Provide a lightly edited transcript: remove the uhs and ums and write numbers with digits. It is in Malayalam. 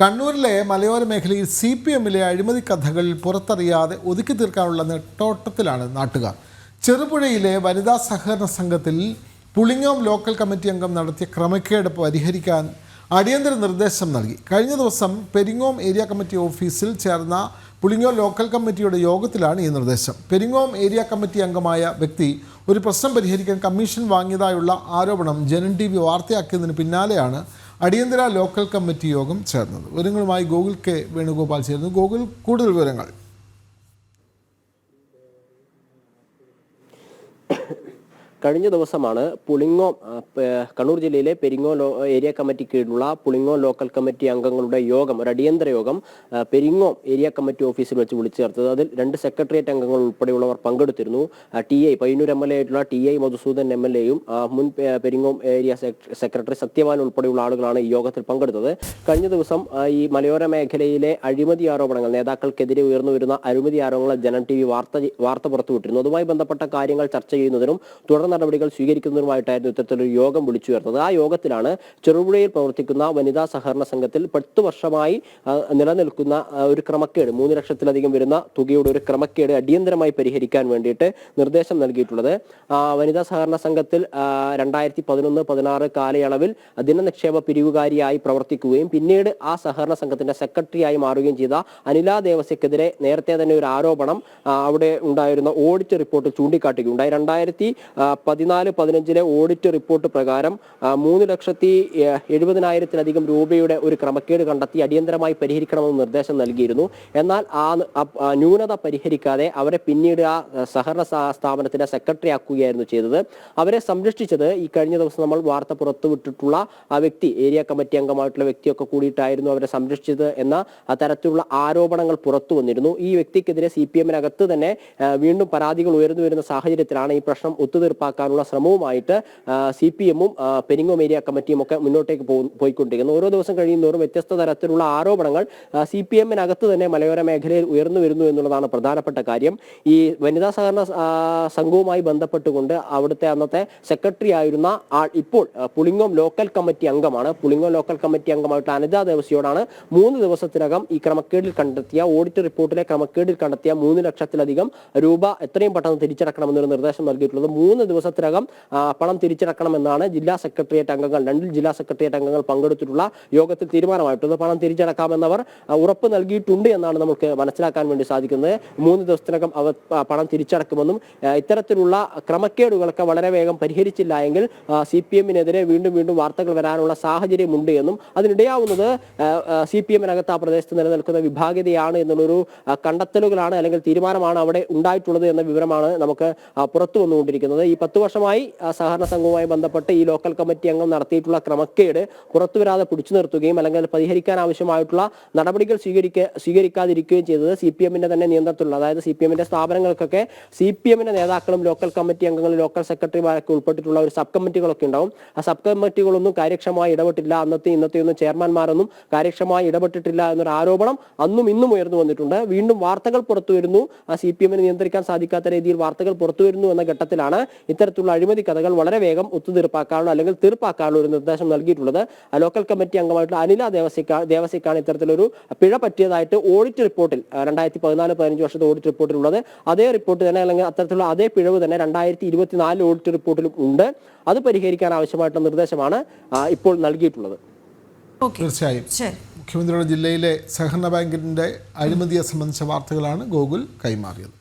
കണ്ണൂരിലെ മലയോര മേഖലയിൽ CPM-ലെ അഴിമതി കഥകൾ പുറത്തറിയാതെ ഒതുക്കി തീർക്കാനുള്ള നെട്ടോട്ടത്തിലാണ് നാട്ടുകാർ. ചെറുപുഴയിലെ വനിതാ സഹകരണ സംഘത്തിൽ പുളിങ്ങോം ലോക്കൽ കമ്മിറ്റി അംഗം നടത്തിയ ക്രമക്കേട് പരിഹരിക്കാൻ അടിയന്തര നിർദ്ദേശം നൽകി. കഴിഞ്ഞ ദിവസം പെരിങ്ങോം ഏരിയ കമ്മിറ്റി ഓഫീസിൽ ചേർന്ന പുളിങ്ങോം ലോക്കൽ കമ്മിറ്റിയുടെ യോഗത്തിലാണ് ഈ നിർദ്ദേശം. പെരിങ്ങോം ഏരിയ കമ്മിറ്റി അംഗമായ വ്യക്തി ഒരു പ്രശ്നം പരിഹരിക്കാൻ കമ്മീഷൻ വാങ്ങിയതായുള്ള ആരോപണം ജനൻ TV വാർത്തയാക്കിയതിന് പിന്നാലെയാണ് അടിയന്തര ലോക്കൽ കമ്മിറ്റി യോഗം ചേർന്നത്. വിവരങ്ങളുമായി ഗോകുൽ കെ വേണുഗോപാൽ ചേർന്നു. ഗോകുൽ, കൂടുതൽ വിവരങ്ങൾ. കഴിഞ്ഞ ദിവസമാണ് പുളിങ്ങോം കണ്ണൂർ ജില്ലയിലെ പെരിങ്ങോം ഏരിയ കമ്മിറ്റി കീഴിലുള്ള പുളിങ്ങോം ലോക്കൽ കമ്മിറ്റി അംഗങ്ങളുടെ യോഗം, ഒരു അടിയന്തര യോഗം പെരിങ്ങോം ഏരിയ കമ്മിറ്റി ഓഫീസിൽ വെച്ച് വിളിച്ചു ചേർത്തത്. അതിൽ 2 സെക്രട്ടേറിയറ്റ് അംഗങ്ങൾ ഉൾപ്പെടെയുള്ളവർ പങ്കെടുത്തിരുന്നു. പയ്യന്നൂർ MLA ആയിട്ടുള്ള TI മധുസൂദൻ MLA-യും മുൻ പെരിങ്ങോം ഏരിയ സെക്രട്ടറി സത്യവാൻ ഉൾപ്പെടെയുള്ള ആളുകളാണ് ഈ യോഗത്തിൽ പങ്കെടുത്തത്. കഴിഞ്ഞ ദിവസം ഈ മലയോര മേഖലയിലെ അഴിമതി ആരോപണങ്ങൾ, നേതാക്കൾക്കെതിരെ ഉയർന്നു വരുന്ന അഴിമതി ആരോപണങ്ങൾ ജനൻ TV വാർത്ത പുറത്തുവിട്ടിരുന്നു. അതുമായി ബന്ധപ്പെട്ട കാര്യങ്ങൾ ചർച്ച ചെയ്യുന്നതിനും തുടർ നടപടികൾ സ്വീകരിക്കുന്നതിനുമായിട്ടായിരുന്നു ഇത്തരത്തിലൊരു യോഗം വിളിച്ചു ചേർത്തത്. ആ യോഗത്തിലാണ് ചെറുപുഴയിൽ പ്രവർത്തിക്കുന്ന വനിതാ സഹകരണ സംഘത്തിൽ 10 വർഷമായി നിലനിൽക്കുന്ന ഒരു ക്രമക്കേട്, 3 ലക്ഷത്തിലധികം വരുന്ന തുകയുടെ ഒരു ക്രമക്കേട് അടിയന്തരമായി പരിഹരിക്കാൻ വേണ്ടിയിട്ട് നിർദ്ദേശം നൽകിയിട്ടുള്ളത്. വനിതാ സഹകരണ സംഘത്തിൽ 2011-16 കാലയളവിൽ ദിനനിക്ഷേപ പിരിവുകാരിയായി പ്രവർത്തിക്കുകയും പിന്നീട് ആ സഹകരണ സംഘത്തിന്റെ സെക്രട്ടറിയായി മാറുകയും ചെയ്ത അനില ദേവസ്യക്കെതിരെ നേരത്തെ തന്നെ ഒരു ആരോപണം അവിടെ ഉണ്ടായിരുന്ന ഓഡിറ്റ് റിപ്പോർട്ടിൽ ചൂണ്ടിക്കാട്ടുകയുണ്ടായി. 2014-15 ഓഡിറ്റ് റിപ്പോർട്ട് പ്രകാരം 3,70,000-ലധികം രൂപയുടെ ഒരു ക്രമക്കേട് കണ്ടെത്തി അടിയന്തരമായി പരിഹരിക്കണമെന്ന് നിർദ്ദേശം നൽകിയിരുന്നു. എന്നാൽ ആ ന്യൂനത പരിഹരിക്കാതെ അവരെ പിന്നീട് ആ സഹകരണ സ്ഥാപനത്തിന്റെ സെക്രട്ടറി ആക്കുകയായിരുന്നു ചെയ്തത്. അവരെ സംരക്ഷിച്ചത് ഈ കഴിഞ്ഞ ദിവസം നമ്മൾ വാർത്ത പുറത്തുവിട്ടിട്ടുള്ള ആ വ്യക്തി, ഏരിയ കമ്മിറ്റി അംഗമായിട്ടുള്ള വ്യക്തിയൊക്കെ കൂടിയിട്ടായിരുന്നു അവരെ സംരക്ഷിച്ചത് എന്ന തരത്തിലുള്ള ആരോപണങ്ങൾ പുറത്തു വന്നിരുന്നു. ഈ വ്യക്തിക്കെതിരെ CPM-നകത്ത് തന്നെ വീണ്ടും പരാതികൾ ഉയർന്നു വരുന്ന സാഹചര്യത്തിലാണ് ഈ പ്രശ്നം ഒത്തുതീർപ്പാക്കാനുള്ള ശ്രമവുമായിട്ട് CPM-ഉം പെരിങ്ങോം ഏരിയ കമ്മിറ്റിയും ഒക്കെ മുന്നോട്ടേക്ക് പോയിക്കൊണ്ടിരിക്കുന്നു. ഓരോ ദിവസം കഴിയുന്നതോറും വ്യത്യസ്ത തരത്തിലുള്ള ആരോപണങ്ങൾ CPM-നകത്ത് തന്നെ മലയോര മേഖലയിൽ ഉയർന്നു വരുന്നു എന്നുള്ളതാണ് പ്രധാനപ്പെട്ട കാര്യം. ഈ വനിതാ സഹകരണ സംഘവുമായി ബന്ധപ്പെട്ടുകൊണ്ട് അവിടുത്തെ അന്നത്തെ സെക്രട്ടറി ആയിരുന്ന ആൾ ഇപ്പോൾ പുളിങ്ങോം ലോക്കൽ കമ്മിറ്റി അംഗമാണ്. പുളിങ്ങോം ലോക്കൽ കമ്മിറ്റി അംഗമായിട്ടുള്ള അനിത ദേവസ്യയോടാണ് 3 ദിവസത്തിനകം ഈ ക്രമക്കേടിൽ കണ്ടെത്തിയ, ഓഡിറ്റ് റിപ്പോർട്ടിലെ ക്രമക്കേടിൽ കണ്ടെത്തിയ 3 ലക്ഷത്തിലധികം രൂപ എത്രയും പെട്ടെന്ന് തിരിച്ചടക്കണമെന്നൊരു നിർദ്ദേശം നൽകിയിട്ടുള്ളത്. 3 ദിവസത്തിനകം പണം തിരിച്ചടക്കണമെന്നാണ് ജില്ലാ സെക്രട്ടേറിയറ്റ് അംഗങ്ങൾ, 2 ജില്ലാ സെക്രട്ടേറിയറ്റ് അംഗങ്ങൾ പങ്കെടുത്തിട്ടുള്ള യോഗത്തിൽ തീരുമാനമായിട്ടുള്ളത്. പണം തിരിച്ചടക്കാമെന്നവർ ഉറപ്പ് നൽകിയിട്ടുണ്ട് എന്നാണ് നമുക്ക് മനസ്സിലാക്കാൻ വേണ്ടി സാധിക്കുന്നത്. 3 ദിവസത്തിനകം അവർ പണം തിരിച്ചടക്കുമെന്നും ഇത്തരത്തിലുള്ള ക്രമക്കേടുകളൊക്കെ വളരെ വേഗം പരിഹരിച്ചില്ല എങ്കിൽ CPM-നെതിരെ വീണ്ടും വാർത്തകൾ വരാനുള്ള സാഹചര്യമുണ്ട് എന്നും അതിനിടയാവുന്നത് CPM-നകത്ത് ആ പ്രദേശത്ത് നിലനിൽക്കുന്ന വിഭാഗീയതയാണ് എന്നുള്ളൊരു കണ്ടെത്തലുകളാണ് അല്ലെങ്കിൽ തീരുമാനമാണ് അവിടെ ഉണ്ടായിട്ടുള്ളത് എന്ന വിവരമാണ് നമുക്ക് പുറത്തു വന്നുകൊണ്ടിരിക്കുന്നത്. ഈ 10 വർഷമായി സഹകരണ സംഘവുമായി ബന്ധപ്പെട്ട് ഈ ലോക്കൽ കമ്മിറ്റി അംഗം നടത്തിയിട്ടുള്ള ക്രമക്കേട് പുറത്തു വരാതെ പിടിച്ചു നിർത്തുകയും അല്ലെങ്കിൽ പരിഹരിക്കാൻ ആവശ്യമായിട്ടുള്ള നടപടികൾ സ്വീകരിക്കാതിരിക്കുകയും ചെയ്തത് CPM-ന്റെ തന്നെ നിയന്ത്രണത്തിലുള്ള, അതായത് CPM-ന്റെ സ്ഥാപനങ്ങൾക്കൊക്കെ CPM-ന്റെ നേതാക്കളും ലോക്കൽ കമ്മിറ്റി അംഗങ്ങളും ലോക്കൽ സെക്രട്ടറിമാരൊക്കെ ഉൾപ്പെട്ടിട്ടുള്ള ഒരു സബ് കമ്മിറ്റികളൊക്കെ ഉണ്ടാവും. ആ സബ് കമ്മിറ്റികളൊന്നും കാര്യക്ഷമമായി ഇടപെട്ടില്ല, ഇന്നത്തെയൊന്നും ചെയർമാൻമാരൊന്നും കാര്യക്ഷമമായി ഇടപെട്ടിട്ടില്ല എന്നൊരു ആരോപണം അന്നും ഇന്നും ഉയർന്നു വന്നിട്ടുണ്ട്. വീണ്ടും വാർത്തകൾ പുറത്തു വരുന്നു, CPM-നെ നിയന്ത്രിക്കാൻ സാധിക്കാത്ത രീതിയിൽ വാർത്തകൾ പുറത്തു വരുന്നു എന്ന ഘട്ടത്തിലാണ് ഇത്തരത്തിലുള്ള അഴിമതി കഥകൾ വളരെ വേഗം ഒത്തുതീർപ്പാക്കാനുള്ള അല്ലെങ്കിൽ തീർപ്പാക്കാനുള്ള ഒരു നിർദ്ദേശം നൽകിയിട്ടുള്ളത്. ലോക്കൽ കമ്മിറ്റി അംഗമായിട്ടുള്ള അനില ദേവസ്യക്കാണ് ഇത്തരത്തിലൊരു പിഴ പറ്റിയതായിട്ട് ഓഡിറ്റ് റിപ്പോർട്ടിൽ 2014-15 വർഷത്തെ ഓഡിറ്റ് റിപ്പോർട്ടിലുള്ളത്. അതേ റിപ്പോർട്ട് തന്നെ അല്ലെങ്കിൽ അത്തരത്തിലുള്ള അതേ പിഴവ് തന്നെ 2024 ഓഡിറ്റ് റിപ്പോർട്ടിലും ഉണ്ട്. അത് പരിഹരിക്കാൻ ആവശ്യമായിട്ടുള്ള നിർദ്ദേശമാണ് ഇപ്പോൾ നൽകിയിട്ടുള്ളത്. തീർച്ചയായും മുഖ്യമന്ത്രിയുടെ ജില്ലയിലെ സഹകരണ ബാങ്കിന്റെ അഴിമതിയെ സംബന്ധിച്ച വാർത്തകളാണ് ഗോകുൽ കൈമാറിയത്.